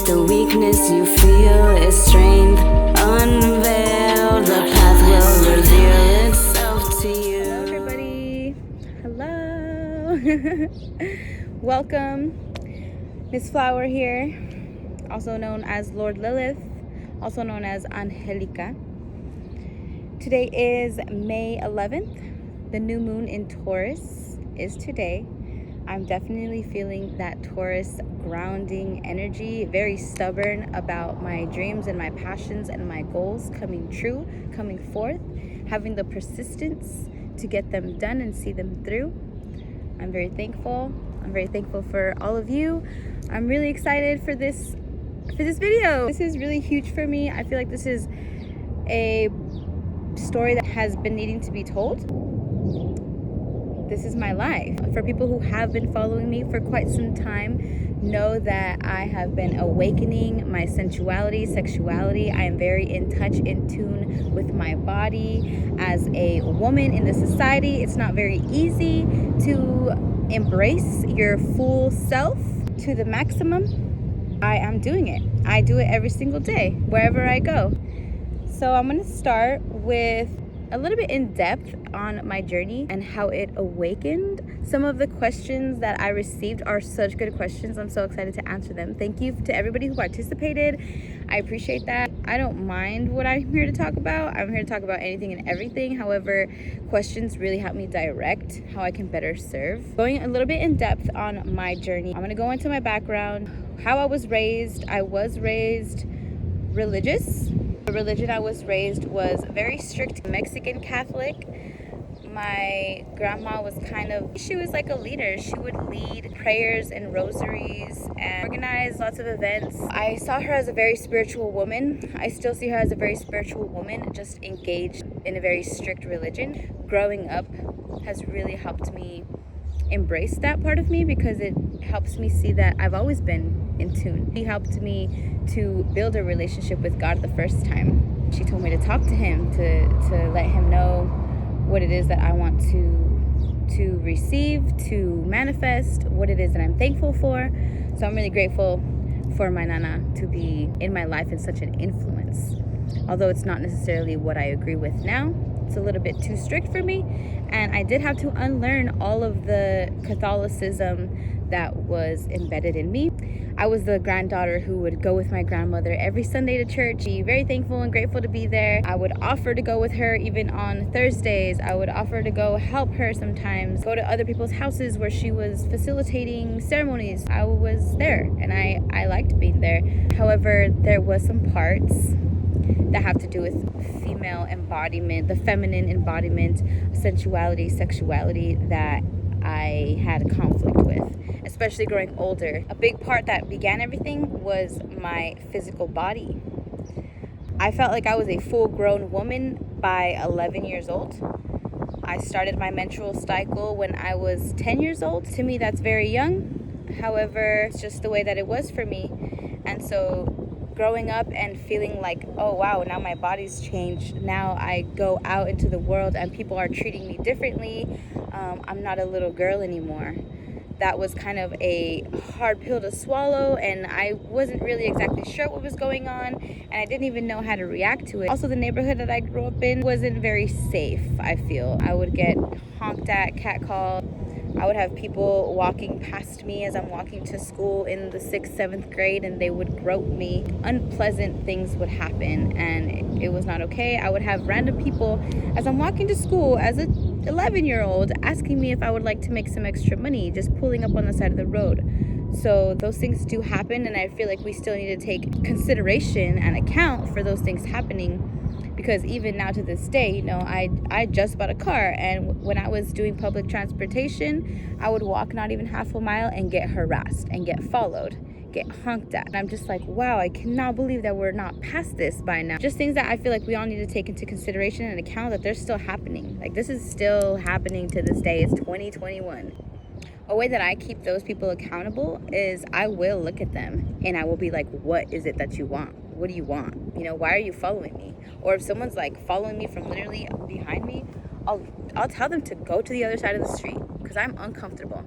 The weakness you feel is strength. Unveil, the path will reveal itself to you. Hello everybody. Hello. Welcome. Miss Flower here, also known as Lord Lilith, also known as Angelica. Today is May 11th. The new moon in Taurus is today. I'm definitely feeling that Taurus grounding energy, very stubborn about my dreams and my passions and my goals coming true, coming forth, having the persistence to get them done and see them through. I'm very thankful. I'm very thankful for all of you. I'm really excited for this video. This is really huge for me. I feel like this is a story that has been needing to be told. This is my life. For people who have been following me for quite some time, know that I have been awakening my sensuality, sexuality. I am very in touch, in tune with my body. As a woman in this society, it's not very easy to embrace your full self to the maximum. I am doing it. I do it every single day, wherever I go. So I'm gonna start with a little bit in depth on my journey and how it awakened. Some of the questions that I received are such good questions. I'm so excited to answer them. Thank you to everybody who participated. I appreciate that. I don't mind what I'm here to talk about. I'm here to talk about anything and everything. However, questions really help me direct how I can better serve. Going a little bit in depth on my journey, I'm gonna go into my background, how I was raised. I was raised religious. The religion I was raised was very strict Mexican Catholic. My grandma was she was like a leader. She would lead prayers and rosaries and organize lots of events. I saw her as a very spiritual woman. I still see her as a very spiritual woman, just engaged in a very strict religion. Growing up has really helped me embrace that part of me because it helps me see that I've always been in tune. She helped me to build a relationship with God the first time. She told me to talk to him, to let him know what it is that I want to receive, to manifest, what it is that I'm thankful for. So I'm really grateful for my Nana to be in my life and such an influence. Although it's not necessarily what I agree with now, it's a little bit too strict for me, and I did have to unlearn all of the Catholicism that was embedded in me. I was the granddaughter who would go with my grandmother every Sunday to church. Be very thankful and grateful to be there. I would offer to go with her even on Thursdays. I would offer to go help her sometimes, go to other people's houses where she was facilitating ceremonies. I was there and I liked being there. However, there was some parts that have to do with female embodiment, the feminine embodiment, sensuality, sexuality that I had conflict with, especially growing older. A big part that began everything was my physical body. I felt like I was a full-grown woman by 11 years old. I started my menstrual cycle when I was 10 years old. To me, that's very young. However, it's just the way that it was for me. And so growing up and feeling like, oh wow, now my body's changed. Now I go out into the world and people are treating me differently. I'm not a little girl anymore. That was kind of a hard pill to swallow, and I wasn't really exactly sure what was going on, and I didn't even know how to react to it. Also, the neighborhood that I grew up in wasn't very safe, I feel. I would get honked at, catcalled. I would have people walking past me as I'm walking to school in the 6th, 7th grade, and they would grope me. Unpleasant things would happen, and it was not okay. I would have random people as I'm walking to school as a 11-year-old asking me if I would like to make some extra money, just pulling up on the side of the road. So those things do happen, and I feel like we still need to take consideration and account for those things happening. Because even now to this day, you know, I just bought a car, and when I was doing public transportation, I would walk not even half a mile and get harassed and get followed, get honked at. And I'm just like, wow, I cannot believe that we're not past this by now. Just things that I feel like we all need to take into consideration and account that they're still happening. Like, this is still happening to this day. It's 2021. A way that I keep those people accountable is I will look at them and I will be like, what is it that you want? What do you want? You know, why are you following me? Or if someone's like following me from literally behind me, I'll tell them to go to the other side of the street because I'm uncomfortable.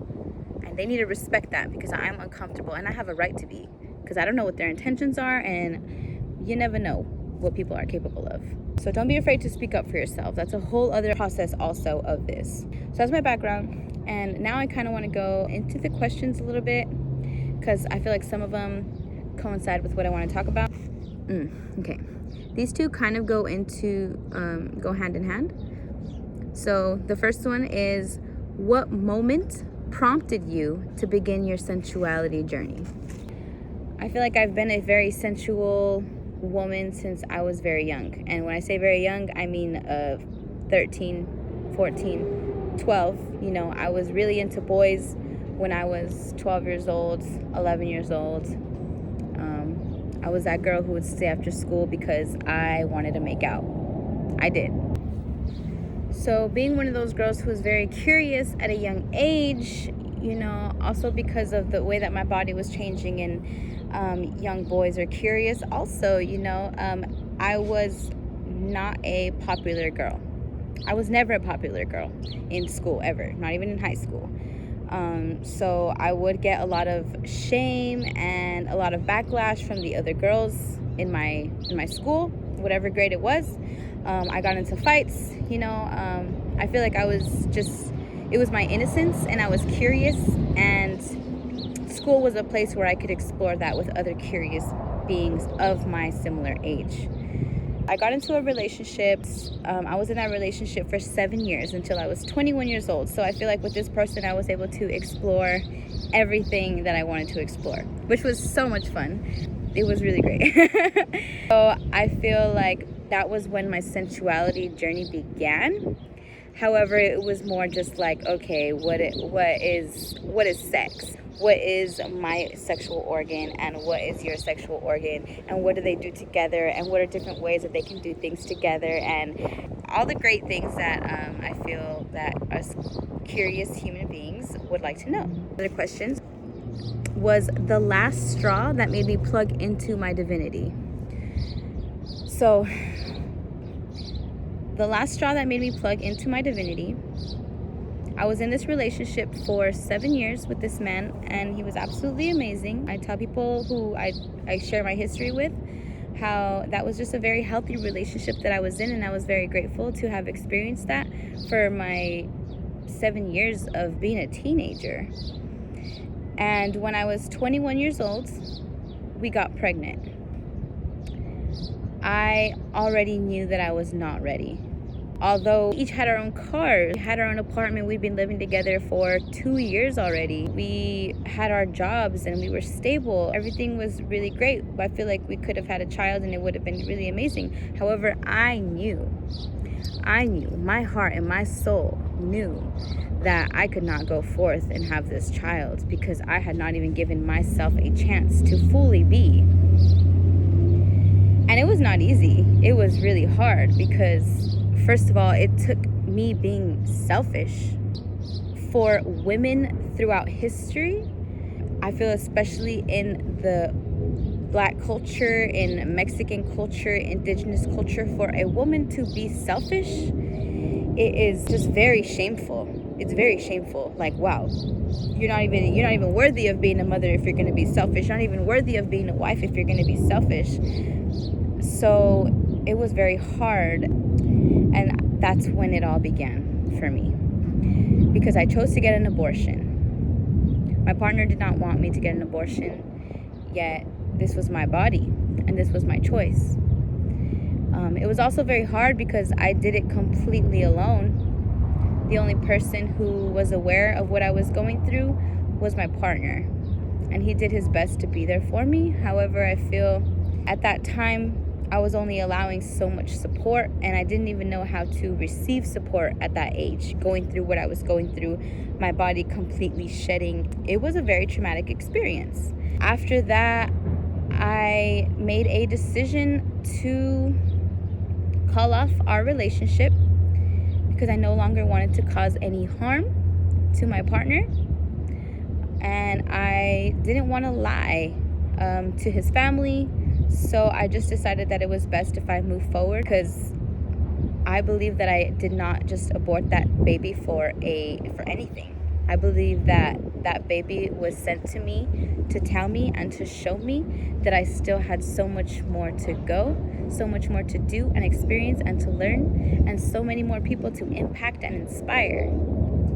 And they need to respect that because I'm uncomfortable and I have a right to be. because I don't know what their intentions are, and you never know what people are capable of. So don't be afraid to speak up for yourself. That's a whole other process also of this. So that's my background, and now I kind of want to go into the questions a little bit, because I feel like some of them coincide with what I want to talk about. Okay, these two kind of go hand in hand. So the first one is, what moment prompted you to begin your sensuality journey? I feel like I've been a very sensual woman since I was very young. And when I say very young, I mean 13, 14, 12. You know, I was really into boys when I was 12 years old, 11 years old. I was that girl who would stay after school because I wanted to make out. I did. So being one of those girls who was very curious at a young age, you know, also because of the way that my body was changing, and young boys are curious also, you know, I was not a popular girl. I was never a popular girl in school ever, not even in high school. So I would get a lot of shame and a lot of backlash from the other girls in my school, whatever grade it was. I got into fights, you know. I feel like it was my innocence, and I was curious, and school was a place where I could explore that with other curious beings of my similar age. I got into a relationship. I was in that relationship for 7 years until I was 21 years old. So I feel like with this person, I was able to explore everything that I wanted to explore, which was so much fun. It was really great. So I feel like that was when my sensuality journey began. However, it was more just like, okay, what is sex? What is my sexual organ, and what is your sexual organ, and what do they do together, and what are different ways that they can do things together, and all the great things that I feel that us curious human beings would like to know. Other questions was the last straw that made me plug into my divinity. So the last straw that made me plug into my divinity, I was in this relationship for 7 years with this man, and he was absolutely amazing. I tell people who I share my history with how that was just a very healthy relationship that I was in, and I was very grateful to have experienced that for my 7 years of being a teenager. And when I was 21 years old, we got pregnant. I already knew that I was not ready. Although we each had our own car, we had our own apartment, we'd been living together for 2 years already. We had our jobs and we were stable. Everything was really great. I feel like we could have had a child and it would have been really amazing. However, I knew, my heart and my soul knew that I could not go forth and have this child because I had not even given myself a chance to fully be. And it was not easy. It was really hard because, first of all, it took me being selfish. For women throughout history, I feel especially in the Black culture, in Mexican culture, indigenous culture, for a woman to be selfish, it is just very shameful. It's very shameful. Like, wow, you're not even worthy of being a mother if you're going to be selfish. You're not even worthy of being a wife if you're going to be selfish. So it was very hard, and that's when it all began for me, because I chose to get an abortion. My partner did not want me to get an abortion, yet this was my body and this was my choice. It was also very hard because I did it completely alone. The only person who was aware of what I was going through was my partner, and he did his best to be there for me. However, I feel at that time I was only allowing so much support, and I didn't even know how to receive support at that age, going through what I was going through, my body completely shedding. It was a very traumatic experience. After that, I made a decision to call off our relationship because I no longer wanted to cause any harm to my partner, and I didn't want to lie to his family. So I just decided that it was best if I move forward, because I believe that I did not just abort that baby for anything. I believe that that baby was sent to me to tell me and to show me that I still had so much more to go, so much more to do and experience and to learn, and so many more people to impact and inspire.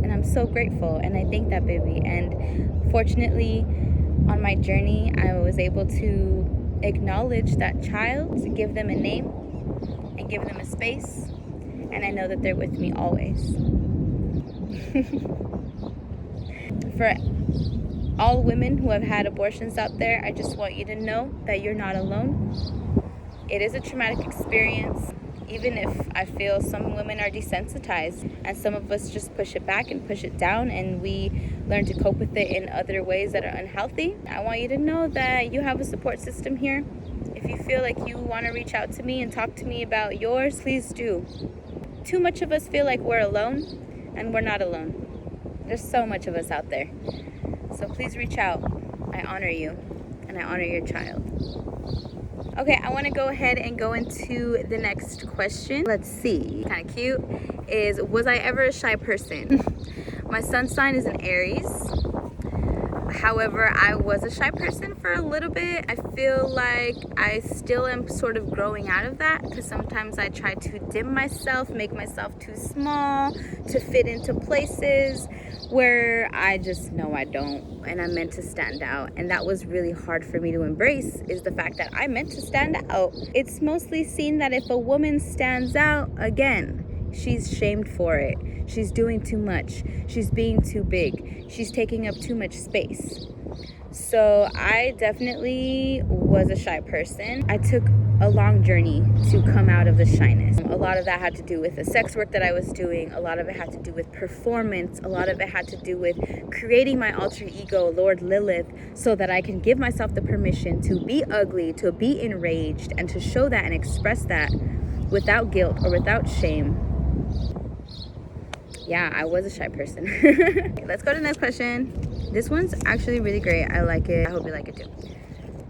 And I'm so grateful, and I thank that baby. And fortunately, on my journey, I was able to acknowledge that child, give them a name, and give them a space. And I know that they're with me always. For all women who have had abortions out there, I just want you to know that you're not alone. It is a traumatic experience, even if I feel some women are desensitized and some of us just push it back and push it down, and we learn to cope with it in other ways that are unhealthy. I want you to know that you have a support system here. If you feel like you want to reach out to me and talk to me about yours, please do. Too much of us feel like we're alone, and we're not alone. There's so much of us out there. So please reach out. I honor you, and I honor your child. Okay, I want to go ahead and go into the next question. Let's see, kind of cute, is was I ever a shy person? My sun sign is an Aries. However, I was a shy person for a little bit. I feel like I still am sort of growing out of that, because sometimes I try to dim myself, make myself too small to fit into places where I just know I don't, and I'm meant to stand out. And that was really hard for me to embrace, is the fact that I'm meant to stand out. It's mostly seen that if a woman stands out, again, she's shamed for it. She's doing too much. She's being too big. She's taking up too much space. So I definitely was a shy person. I took a long journey to come out of the shyness. A lot of that had to do with the sex work that I was doing. A lot of it had to do with performance. A lot of it had to do with creating my alter ego, Lord Lilith, so that I can give myself the permission to be ugly, to be enraged, and to show that and express that without guilt or without shame. Yeah, I was a shy person. Let's go to the next question. This one's actually really great. I like it. I hope you like it too.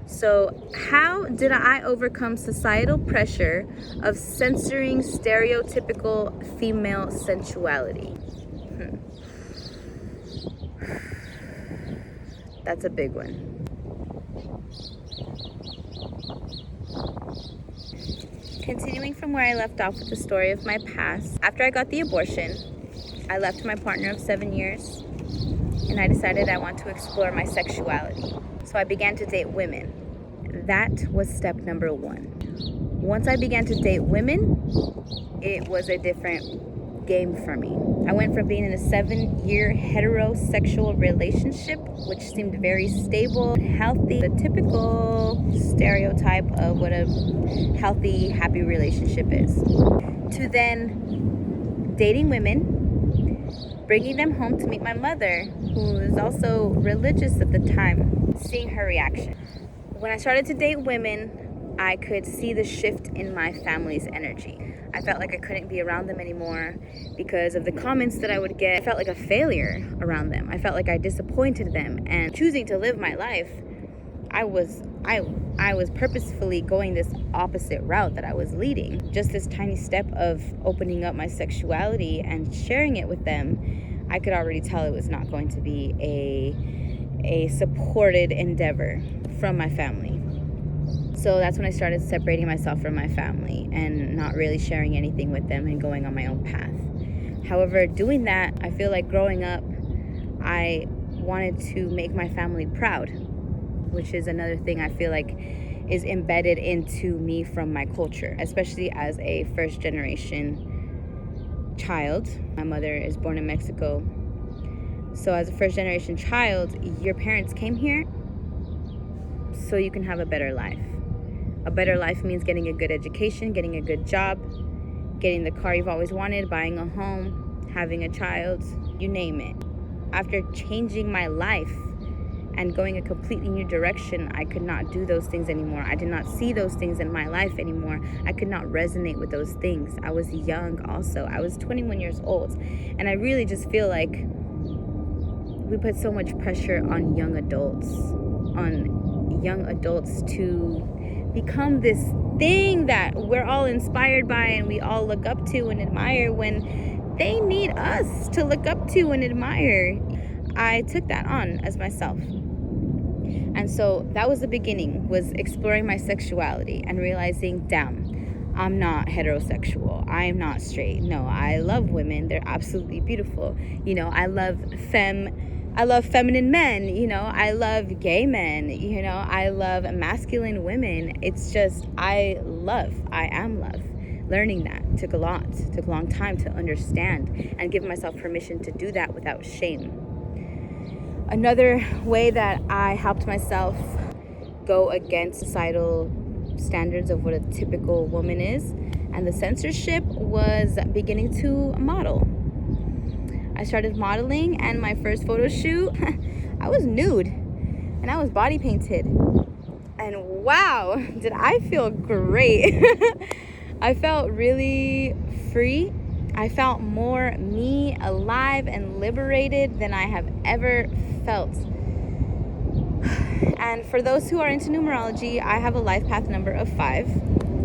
So, how did I overcome societal pressure of censoring stereotypical female sensuality? That's a big one. Continuing from where I left off with the story of my past, after I got the abortion, I left my partner of 7 years, and I decided I want to explore my sexuality. So I began to date women. That was step number 1. Once I began to date women, it was a different game for me. I went from being in a 7-year heterosexual relationship, which seemed very stable and healthy, the typical stereotype of what a healthy, happy relationship is, to then dating women, bringing them home to meet my mother, who was also religious at the time, seeing her reaction. When I started to date women, I could see the shift in my family's energy. I felt like I couldn't be around them anymore because of the comments that I would get. I felt like a failure around them. I felt like I disappointed them. And choosing to live my life, I was purposefully going this opposite route that I was leading. Just this tiny step of opening up my sexuality and sharing it with them, I could already tell it was not going to be a supported endeavor from my family. So that's when I started separating myself from my family and not really sharing anything with them and going on my own path. However, doing that, I feel like growing up, I wanted to make my family proud, which is another thing I feel like is embedded into me from my culture, especially as a first generation child. My mother is born in Mexico. So as a first generation child, your parents came here so you can have a better life. A better life means getting a good education, getting a good job, getting the car you've always wanted, buying a home, having a child, you name it. After changing my life and going a completely new direction, I could not do those things anymore. I did not see those things in my life anymore. I could not resonate with those things. I was young also. I was 21 years old. And I really just feel like we put so much pressure on young adults to become this thing that we're all inspired by and we all look up to and admire, when they need us to look up to and admire. I took that on as myself. And so that was the beginning, was exploring my sexuality and realizing, damn, I'm not heterosexual. I'm not straight. No, I love women. They're absolutely beautiful. You know, I love feminine men. You know, I love gay men. You know, I love masculine women. It's just, I am love. Learning that took a long time to understand and give myself permission to do that without shame. Another way that I helped myself go against societal standards of what a typical woman is and the censorship was beginning to model. I started modeling, and my first photo shoot, I was nude and I was body painted. And wow, did I feel great. I felt really free. I felt more me, alive and liberated than I have ever felt. And for those who are into numerology, I have a life path number of 5,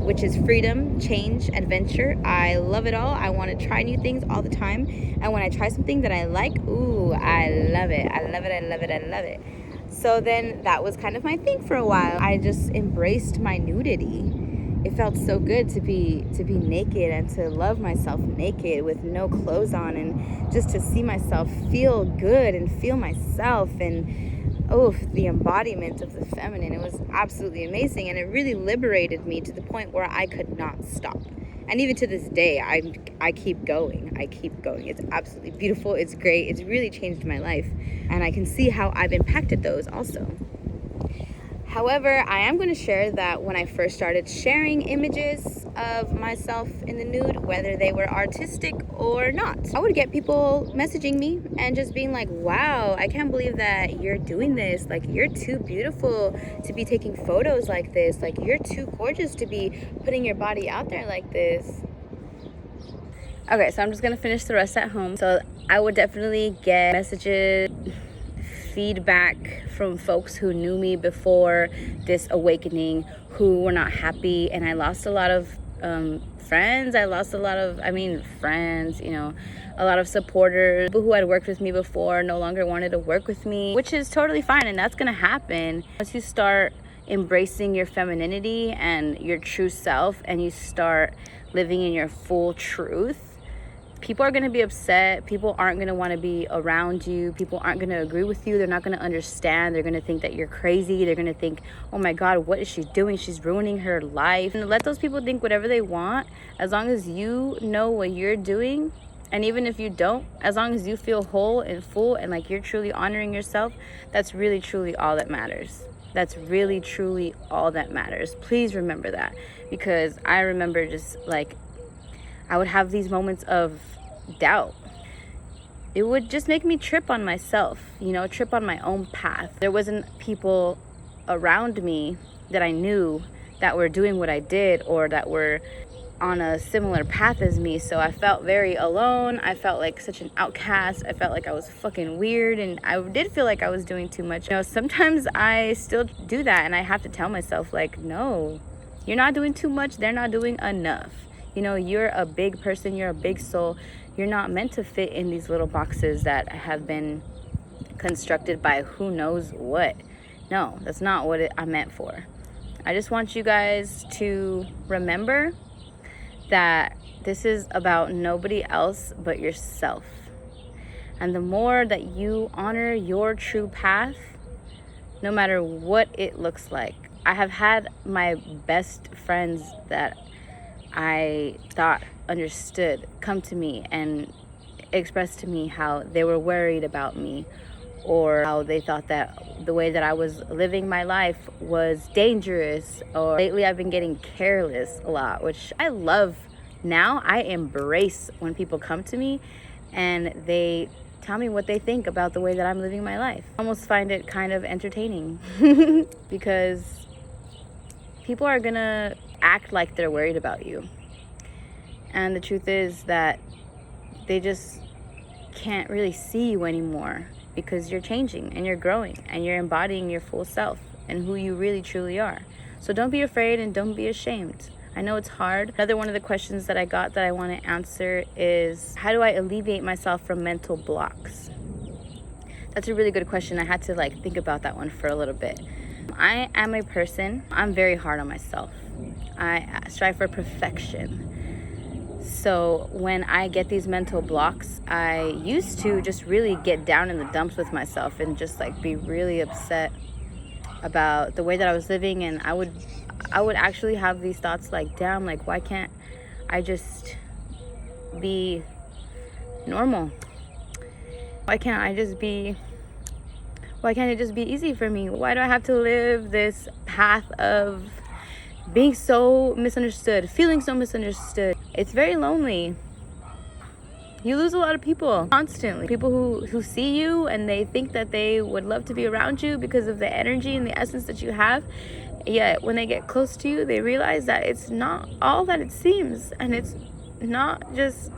which is freedom, change, adventure. I love it all. I want to try new things all the time. And when I try something that I like, ooh, I love it. I love it, I love it, I love it. So then that was kind of my thing for a while. I just embraced my nudity. It felt so good to be naked and to love myself naked with no clothes on, and just to see myself feel good and feel myself, and the embodiment of the feminine. It was absolutely amazing, and it really liberated me to the point where I could not stop. And even to this day, I keep going. It's absolutely beautiful. It's great. It's really changed my life, and I can see how I've impacted those also. However, I am going to share that when I first started sharing images of myself in the nude, whether they were artistic or not, I would get people messaging me and just being like, wow, I can't believe that you're doing this. Like, you're too beautiful to be taking photos like this. Like, you're too gorgeous to be putting your body out there like this. Okay, so I'm just going to finish the rest at home. So I would definitely get messages, feedback from folks who knew me before this awakening, who were not happy, and I lost a lot of friends. A lot of supporters. People who had worked with me before no longer wanted to work with me, which is totally fine, and that's gonna happen. Once you start embracing your femininity and your true self, and you start living in your full truth, people are going to be upset. People aren't going to want to be around you. People aren't going to agree with you. They're not going to understand. They're going to think that you're crazy. They're going to think, oh my God, what is she doing? She's ruining her life. And let those people think whatever they want, as long as you know what you're doing. And even if you don't, as long as you feel whole and full and like you're truly honoring yourself, that's really, truly all that matters. That's really, truly all that matters. Please remember that, because I remember just like, I would have these moments of doubt. It would just make me trip on myself, trip on my own path. There wasn't people around me that I knew that were doing what I did or that were on a similar path as me. So I felt very alone. I felt like such an outcast. I felt like I was fucking weird, and I did feel like I was doing too much. Sometimes I still do that, and I have to tell myself, like, no, you're not doing too much. They're not doing enough. You're a big person, you're a big soul. You're not meant to fit in these little boxes that have been constructed by who knows what. No, that's not what I'm meant for. I just want you guys to remember that this is about nobody else but yourself. And the more that you honor your true path, no matter what it looks like. I have had my best friends that I thought understood come to me and express to me how they were worried about me, or how they thought that the way that I was living my life was dangerous. Or lately I've been getting careless a lot, which I love now. I embrace when people come to me and they tell me what they think about the way that I'm living my life. I almost find it kind of entertaining because people are gonna act like they're worried about you, and the truth is that they just can't really see you anymore, because you're changing and you're growing and you're embodying your full self and who you really truly are. So don't be afraid and don't be ashamed. I know it's hard. Another one of the questions that I got that I want to answer is, how do I alleviate myself from mental blocks? That's a really good question. I had to like think about that one for a little bit. I am a person, I'm very hard on myself. I strive for perfection. So when I get these mental blocks, I used to just really get down in the dumps with myself and just like be really upset about the way that I was living. And I would actually have these thoughts like, damn, like why can't I just be normal? Why can't it just be easy for me? Why do I have to live this path of being so misunderstood, feeling so misunderstood? It's very lonely. You lose a lot of people constantly. People who see you and they think that they would love to be around you because of the energy and the essence that you have. Yet when they get close to you, they realize that it's not all that it seems. And it's not this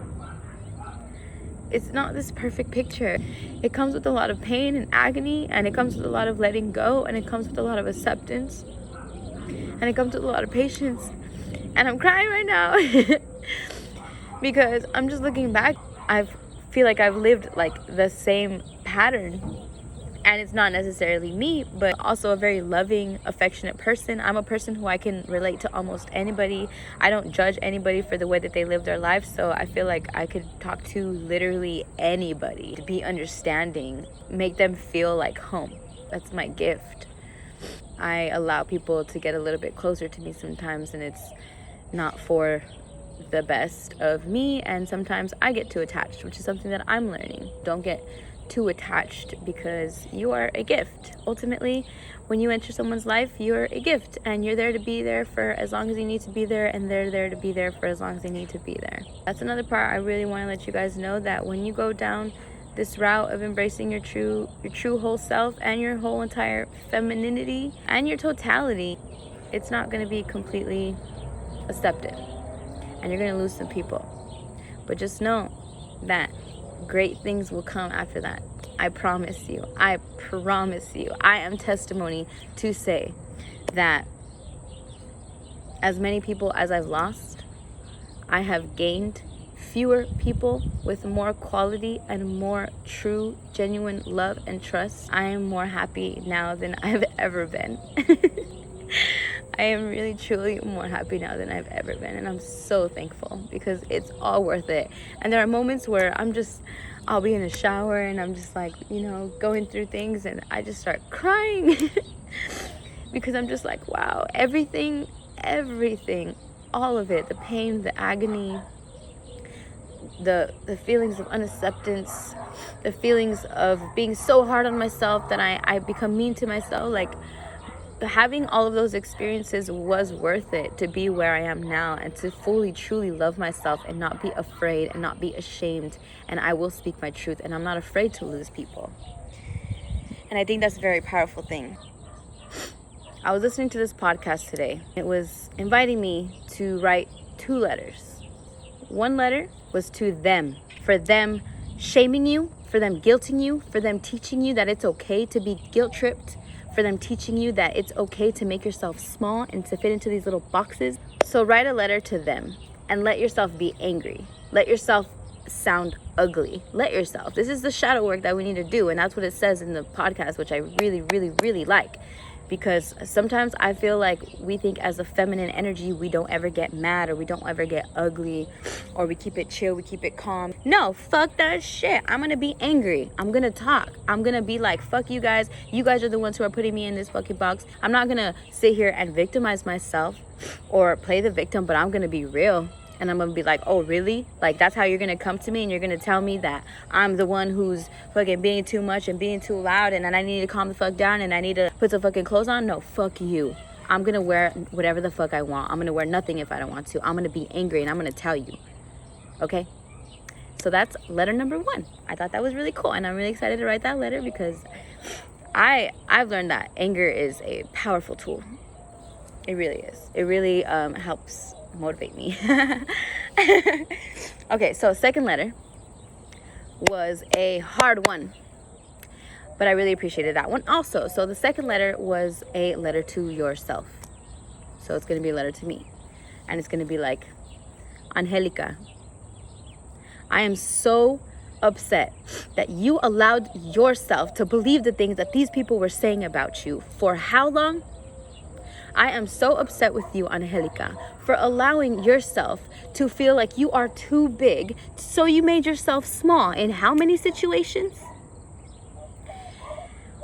perfect picture. It comes with a lot of pain and agony, and it comes with a lot of letting go, and it comes with a lot of acceptance, and it comes with a lot of patience. And I'm crying right now because I'm just looking back. I feel like I've lived like the same pattern, and it's not necessarily me, but also a very loving, affectionate person. I'm a person who I can relate to almost anybody. I don't judge anybody for the way that they live their life, so I feel like I could talk to literally anybody, to be understanding, make them feel like home. That's my gift. I allow people to get a little bit closer to me sometimes, and it's not for the best of me, and sometimes I get too attached, which is something that I'm learning. Don't get too attached, because you are a gift. Ultimately, when you enter someone's life, you're a gift, and you're there to be there for as long as you need to be there, and they're there to be there for as long as they need to be there. That's another part I really want to let you guys know, that when you go down this route of embracing your true whole self and your whole entire femininity and your totality, it's not going to be completely accepted, and you're going to lose some people. But just know that great things will come after that. I promise you. I am testimony to say that as many people as I've lost, I have gained fewer people with more quality and more true, genuine love and trust. I am more happy now than I've ever been. I am really, truly more happy now than I've ever been. And I'm so thankful, because it's all worth it. And there are moments where I'll be in a shower and I'm just like, going through things, and I just start crying because I'm just like, wow, everything, all of it, the pain, the agony, the feelings of unacceptance, the feelings of being so hard on myself that I become mean to myself, like, having all of those experiences was worth it to be where I am now, and to fully, truly love myself and not be afraid and not be ashamed. And I will speak my truth, and I'm not afraid to lose people. And I think that's a very powerful thing. I was listening to this podcast today. It was inviting me to write 2 letters. One letter was to them, for them shaming you, for them guilting you, for them teaching you that it's okay to be guilt tripped, for them teaching you that it's okay to make yourself small and to fit into these little boxes. So write a letter to them and let yourself be angry. Let yourself sound ugly. This is the shadow work that we need to do. And that's what it says in the podcast, which I really, really, really like. Because sometimes I feel like we think as a feminine energy, we don't ever get mad, or we don't ever get ugly, or we keep it chill, we keep it calm. No, fuck that shit. I'm gonna be angry. I'm gonna talk. I'm gonna be like, fuck you guys. You guys are the ones who are putting me in this fucking box. I'm not gonna sit here and victimize myself or play the victim, but I'm gonna be real. And I'm gonna be like, oh, really? Like, that's how you're gonna come to me, and you're gonna tell me that I'm the one who's fucking being too much and being too loud, and then I need to calm the fuck down, and I need to put some fucking clothes on? No, fuck you. I'm gonna wear whatever the fuck I want. I'm gonna wear nothing if I don't want to. I'm gonna be angry, and I'm gonna tell you. Okay? So that's letter number 1. I thought that was really cool, and I'm really excited to write that letter, because I've learned that anger is a powerful tool. It really is. It really helps motivate me. Okay, so second letter was a hard one, but I really appreciated that one also. So the second letter was a letter to yourself. So it's going to be a letter to me, and it's going to be like, Angelica, I am so upset that you allowed yourself to believe the things that these people were saying about you. For how long? I am so upset with you, Angelica, for allowing yourself to feel like you are too big, so you made yourself small. In how many situations?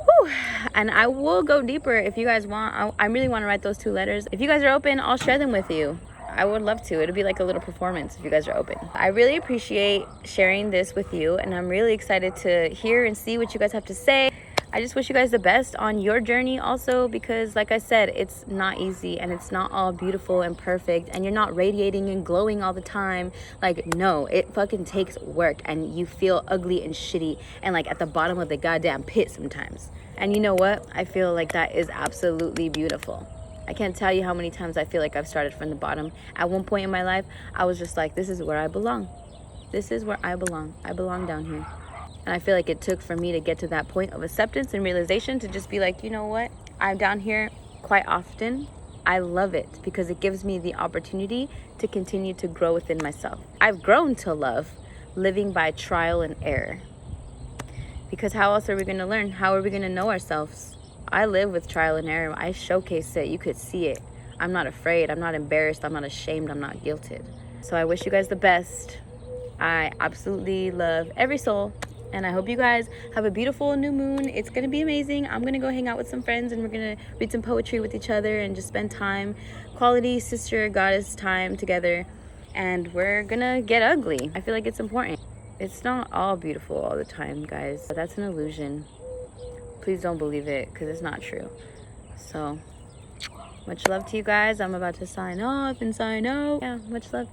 Whew. And I will go deeper if you guys want. I really want to write those 2 letters. If you guys are open, I'll share them with you. I would love to. It'll be like a little performance if you guys are open. I really appreciate sharing this with you, and I'm really excited to hear and see what you guys have to say. I just wish you guys the best on your journey also, because like I said, it's not easy and it's not all beautiful and perfect, and you're not radiating and glowing all the time. Like, no, it fucking takes work, and you feel ugly and shitty and like at the bottom of the goddamn pit sometimes. And you know what? I feel like that is absolutely beautiful. I can't tell you how many times I feel like I've started from the bottom. At one point in my life, I was just like, this is where I belong. This is where I belong. I belong down here. And I feel like it took for me to get to that point of acceptance and realization to just be like, you know what? I'm down here quite often. I love it because it gives me the opportunity to continue to grow within myself. I've grown to love living by trial and error. Because how else are we going to learn? How are we going to know ourselves? I live with trial and error. I showcase it. You could see it. I'm not afraid. I'm not embarrassed. I'm not ashamed. I'm not guilted. So I wish you guys the best. I absolutely love every soul. And I hope you guys have a beautiful new moon. It's going to be amazing. I'm going to go hang out with some friends, and we're going to read some poetry with each other and just spend time, quality sister goddess time together. And we're going to get ugly. I feel like it's important. It's not all beautiful all the time, guys. That's an illusion. Please don't believe it, because it's not true. So, much love to you guys. I'm about to sign off and sign out. Yeah, much love.